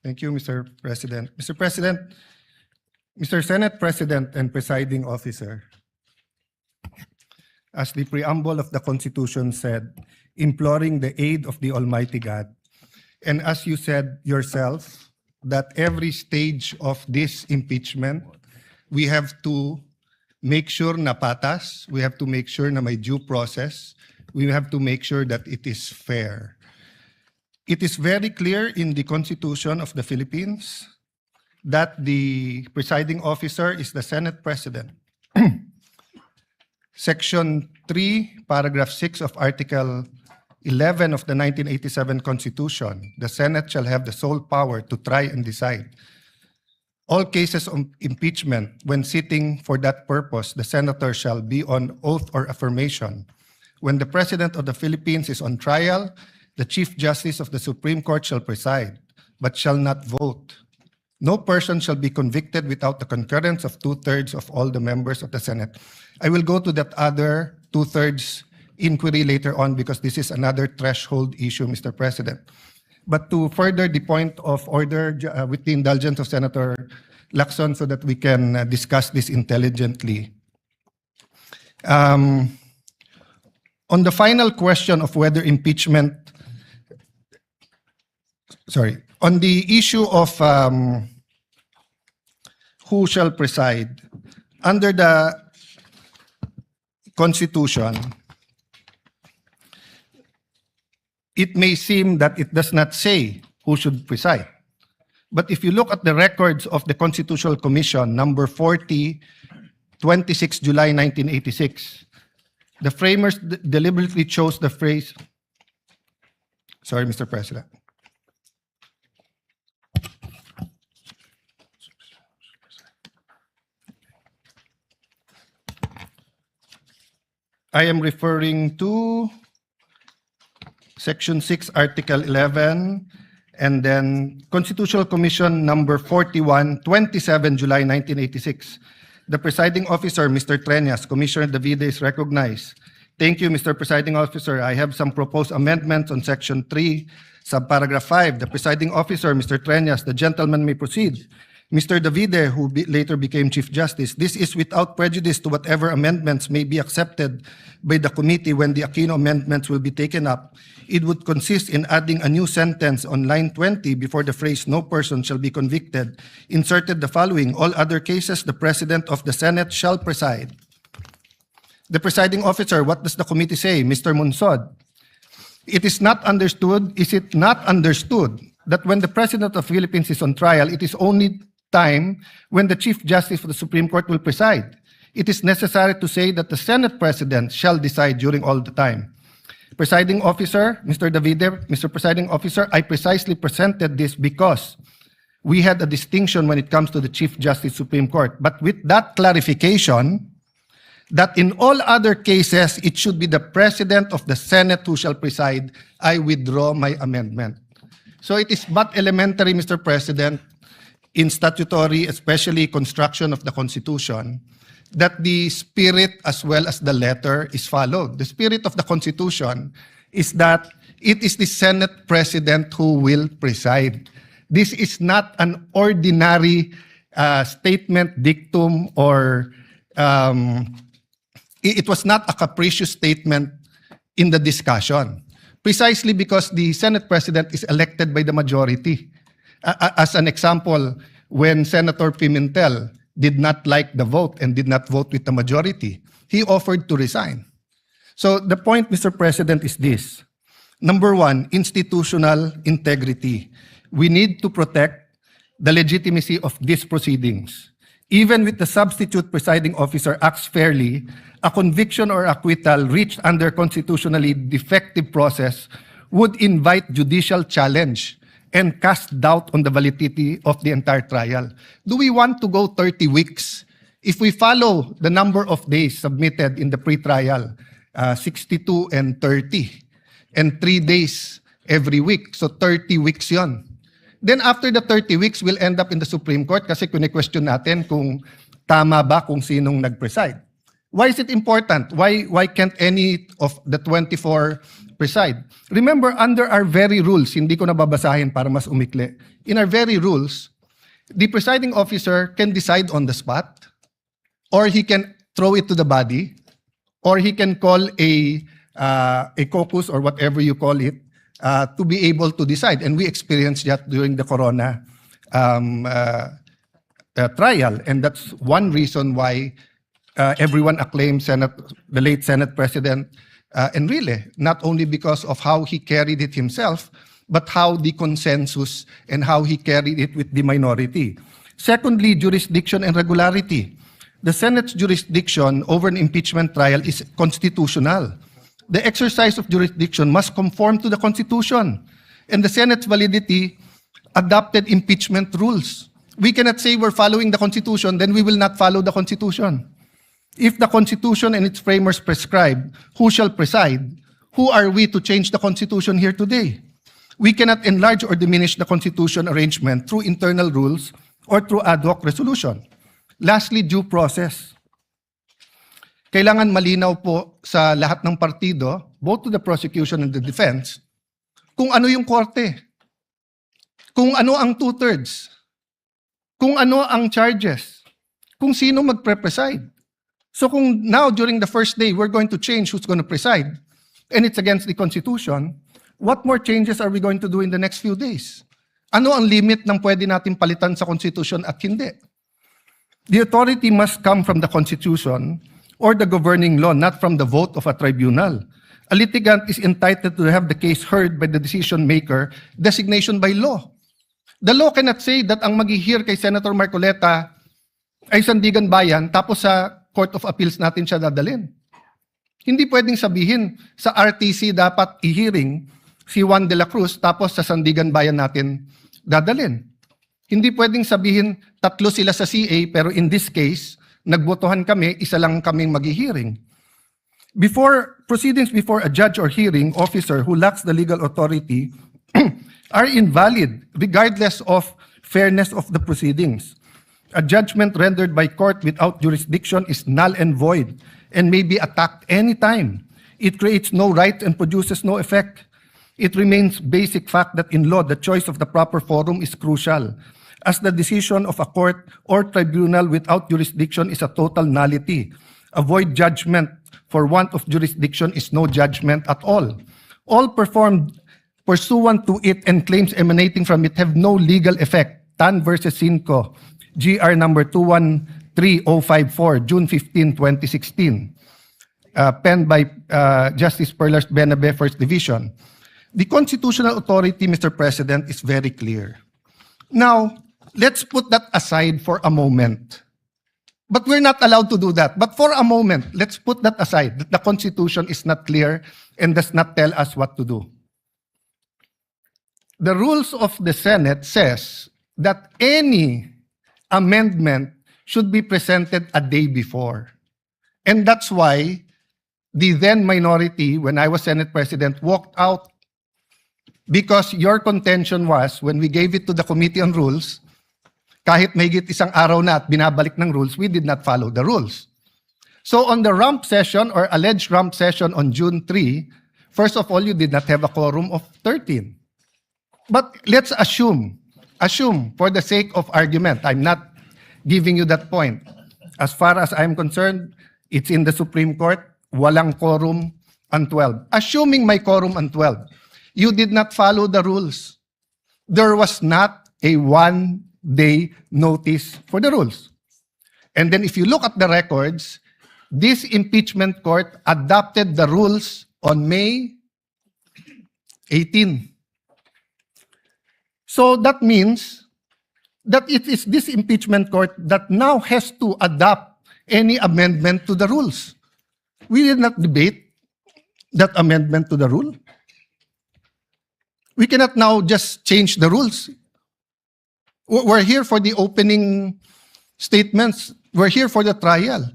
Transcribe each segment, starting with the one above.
Thank you, Mr. President. Mr. President, Mr. Senate President and Presiding Officer, as the preamble of the Constitution said, imploring the aid of the Almighty God, and as you said yourself, that every stage of this impeachment, we have to make sure na patas, we have to make sure na may due process, we have to make sure that it is fair. It is very clear in the Constitution of the Philippines that the presiding officer is the Senate President. Section 3, paragraph 6 of Article 11 of the 1987 Constitution, the Senate shall have the sole power to try and decide all cases of impeachment. When sitting for that purpose, the senator shall be on oath or affirmation. When the President of the Philippines is on trial, the Chief Justice of the Supreme Court shall preside, but shall not vote. No person shall be convicted without the concurrence of 2/3 of all the members of the Senate. I will go to that other 2/3 inquiry later on because this is another threshold issue, Mr. President. But to further the point of order with the indulgence of Senator Lacson so that we can discuss this intelligently. On the final question of whether impeachment, on the issue of who shall preside, under the Constitution, it may seem that it does not say who should preside. But if you look at the records of the Constitutional Commission, number 40, 26 July 1986, the framers deliberately chose the phrase, sorry, Mr. President. I am referring to Section 6, Article 11, and then Constitutional Commission number 41, 27 July 1986. The presiding officer, Mr. Treñas, Commissioner Davide is recognized. Thank you, Mr. Presiding Officer. I have some proposed amendments on Section 3, subparagraph 5. The presiding officer, Mr. Treñas, the gentleman may proceed. Mr. Davide, who later became Chief Justice, this is without prejudice to whatever amendments may be accepted by the committee when the Aquino amendments will be taken up. It would consist in adding a new sentence on line 20 before the phrase "no person shall be convicted," inserted the following: all other cases, the President of the Senate shall preside. The presiding officer, what does the committee say? Mr. Munsod, it is not understood, is it not understood that when the President of the Philippines is on trial, it is only time when the Chief Justice of the Supreme Court will preside? It is necessary to say that the Senate President shall decide during all the time. Presiding Officer, Mr. Davide, Mr. Presiding Officer, I precisely presented this because we had a distinction when it comes to the Chief Justice Supreme Court. But with that clarification, that in all other cases, it should be the President of the Senate who shall preside, I withdraw my amendment. So it is but elementary, Mr. President, in statutory, especially construction of the Constitution, that the spirit as well as the letter is followed. The spirit of the Constitution is that it is the Senate President who will preside. This is not an ordinary statement, dictum, or it was not a capricious statement in the discussion, precisely because the Senate President is elected by the majority. As an example, when Senator Pimentel did not like the vote and did not vote with the majority, he offered to resign. So the point, Mr. President, is this. Number one, institutional integrity. We need to protect the legitimacy of these proceedings. Even with the substitute presiding officer acts fairly, a conviction or acquittal reached under constitutionally defective process would invite judicial challenge and cast doubt on the validity of the entire trial. Do we want to go 30 weeks? If we follow the number of days submitted in the pre-trial, 62 and 30, and 3 days every week, so 30 weeks yon. Then after the 30 weeks, we'll end up in the Supreme Court kasi kune-question natin kung tama ba kung sinong nag-preside. Why is it important? Why can't any of the 24 preside. Remember, under our very rules, hindi ko nababasahin para mas umikli. In our very rules, the presiding officer can decide on the spot, or he can throw it to the body, or he can call a caucus or whatever you call it to be able to decide. And we experienced that during the Corona trial, and that's one reason why everyone acclaimed the late Senate President Enrile, not only because of how he carried it himself, but how the consensus and how he carried it with the minority. Secondly, jurisdiction and regularity. The Senate's jurisdiction over an impeachment trial is constitutional. The exercise of jurisdiction must conform to the Constitution, and the Senate's validity adopted impeachment rules. We cannot say we're following the Constitution, then we will not follow the Constitution. If the Constitution and its framers prescribe who shall preside, who are we to change the Constitution here today? We cannot enlarge or diminish the Constitution arrangement through internal rules or through ad hoc resolution. Lastly, due process. Kailangan malinaw po sa lahat ng partido, both to the prosecution and the defense, kung ano yung korte, kung ano ang two-thirds, kung ano ang charges, kung sino magpre-preside. So kung now during the first day we're going to change who's going to preside and it's against the Constitution, what more changes are we going to do in the next few days? Ano ang limit ng pwede natin palitan sa Constitution at hindi? The authority must come from the Constitution or the governing law, not from the vote of a tribunal. A litigant is entitled to have the case heard by the decision maker, designation by law. The law cannot say that ang mag-hear kay Senator Marcoleta ay Sandigan Bayan, tapos sa Court of Appeals natin siya dadalhin. Hindi pwedeng sabihin sa RTC dapat i-hearing si Juan de la Cruz, tapos sa Sandigan Bayan natin dadalhin. Hindi pwedeng sabihin tatlo sila sa CA, pero in this case, nagbotohan kami, isa lang kaming mag-hearing. Proceedings before a judge or hearing officer who lacks the legal authority are invalid regardless of fairness of the proceedings. A judgment rendered by court without jurisdiction is null and void and may be attacked anytime. It creates no right and produces no effect. It remains basic fact that in law, the choice of the proper forum is crucial, as the decision of a court or tribunal without jurisdiction is a total nullity. A void judgment for want of jurisdiction is no judgment at all. All performed pursuant to it and claims emanating from it have no legal effect. Tan versus Cinco, GR number 213054, June 15, 2016. Penned by Justice Perlas Benabe, First Division. The constitutional authority, Mr. President, is very clear. Now, let's put that aside for a moment. But we're not allowed to do that. But for a moment, let's put that aside. That the Constitution is not clear and does not tell us what to do. The rules of the Senate says that any amendment should be presented a day before. And that's why the then minority, when I was Senate President, walked out, because your contention was, when we gave it to the Committee on Rules, kahit mahigit isang araw na at binabalik ng rules, we did not follow the rules. So on the rump session or alleged rump session on June 3, first of all, you did not have a quorum of 13. But let's assume for the sake of argument, I'm not giving you that point. As far as I'm concerned, it's in the Supreme Court, walang quorum on 12. Assuming may quorum on 12, you did not follow the rules. There was not a one-day notice for the rules. And then if you look at the records, this impeachment court adopted the rules on May 18. So that means that it is this impeachment court that now has to adopt any amendment to the rules. We did not debate that amendment to the rule. We cannot now just change the rules. We're here for the opening statements. We're here for the trial.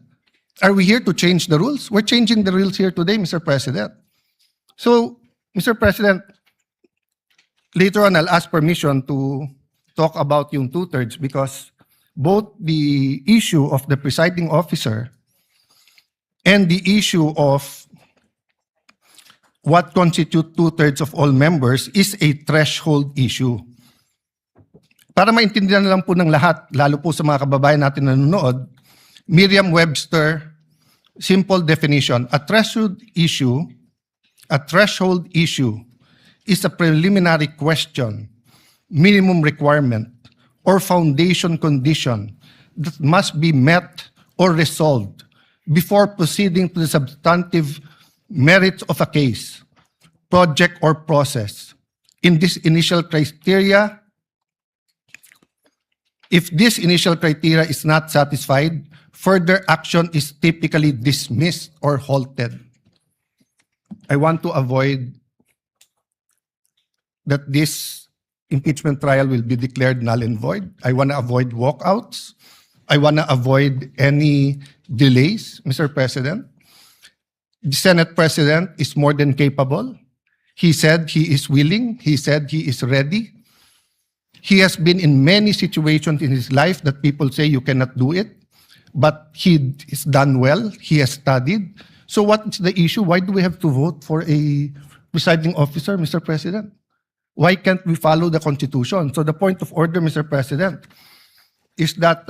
Are we here to change the rules? We're changing the rules here today, Mr. President. So, Mr. President, later on, I'll ask permission to talk about yung two-thirds, because both the issue of the presiding officer and the issue of what constitute two-thirds of all members is a threshold issue. Para maintindihan lang po ng lahat, lalo po sa mga kababayan natin na nanonood, Merriam-Webster, simple definition, a threshold issue is a preliminary question, minimum requirement, or foundation condition that must be met or resolved before proceeding to the substantive merits of a case, project, or process. In this initial criteria, if this initial criteria is not satisfied, further action is typically dismissed or halted. I want to avoid that this impeachment trial will be declared null and void. I want to avoid walkouts. I want to avoid any delays, Mr. President. The Senate President is more than capable. He said he is willing. He said he is ready. He has been in many situations in his life that people say you cannot do it, but he is done well. He has studied. So what is the issue? Why do we have to vote for a presiding officer, Mr. President? Why can't we follow the Constitution? So the point of order, Mr. President, is that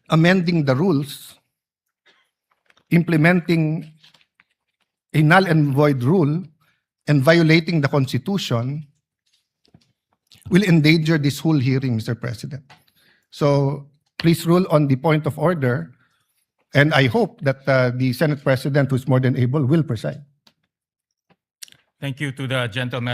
amending the rules, implementing a null and void rule, and violating the Constitution will endanger this whole hearing, Mr. President. So please rule on the point of order, and I hope that the Senate President, who is more than able, will preside. Thank you to the gentleman.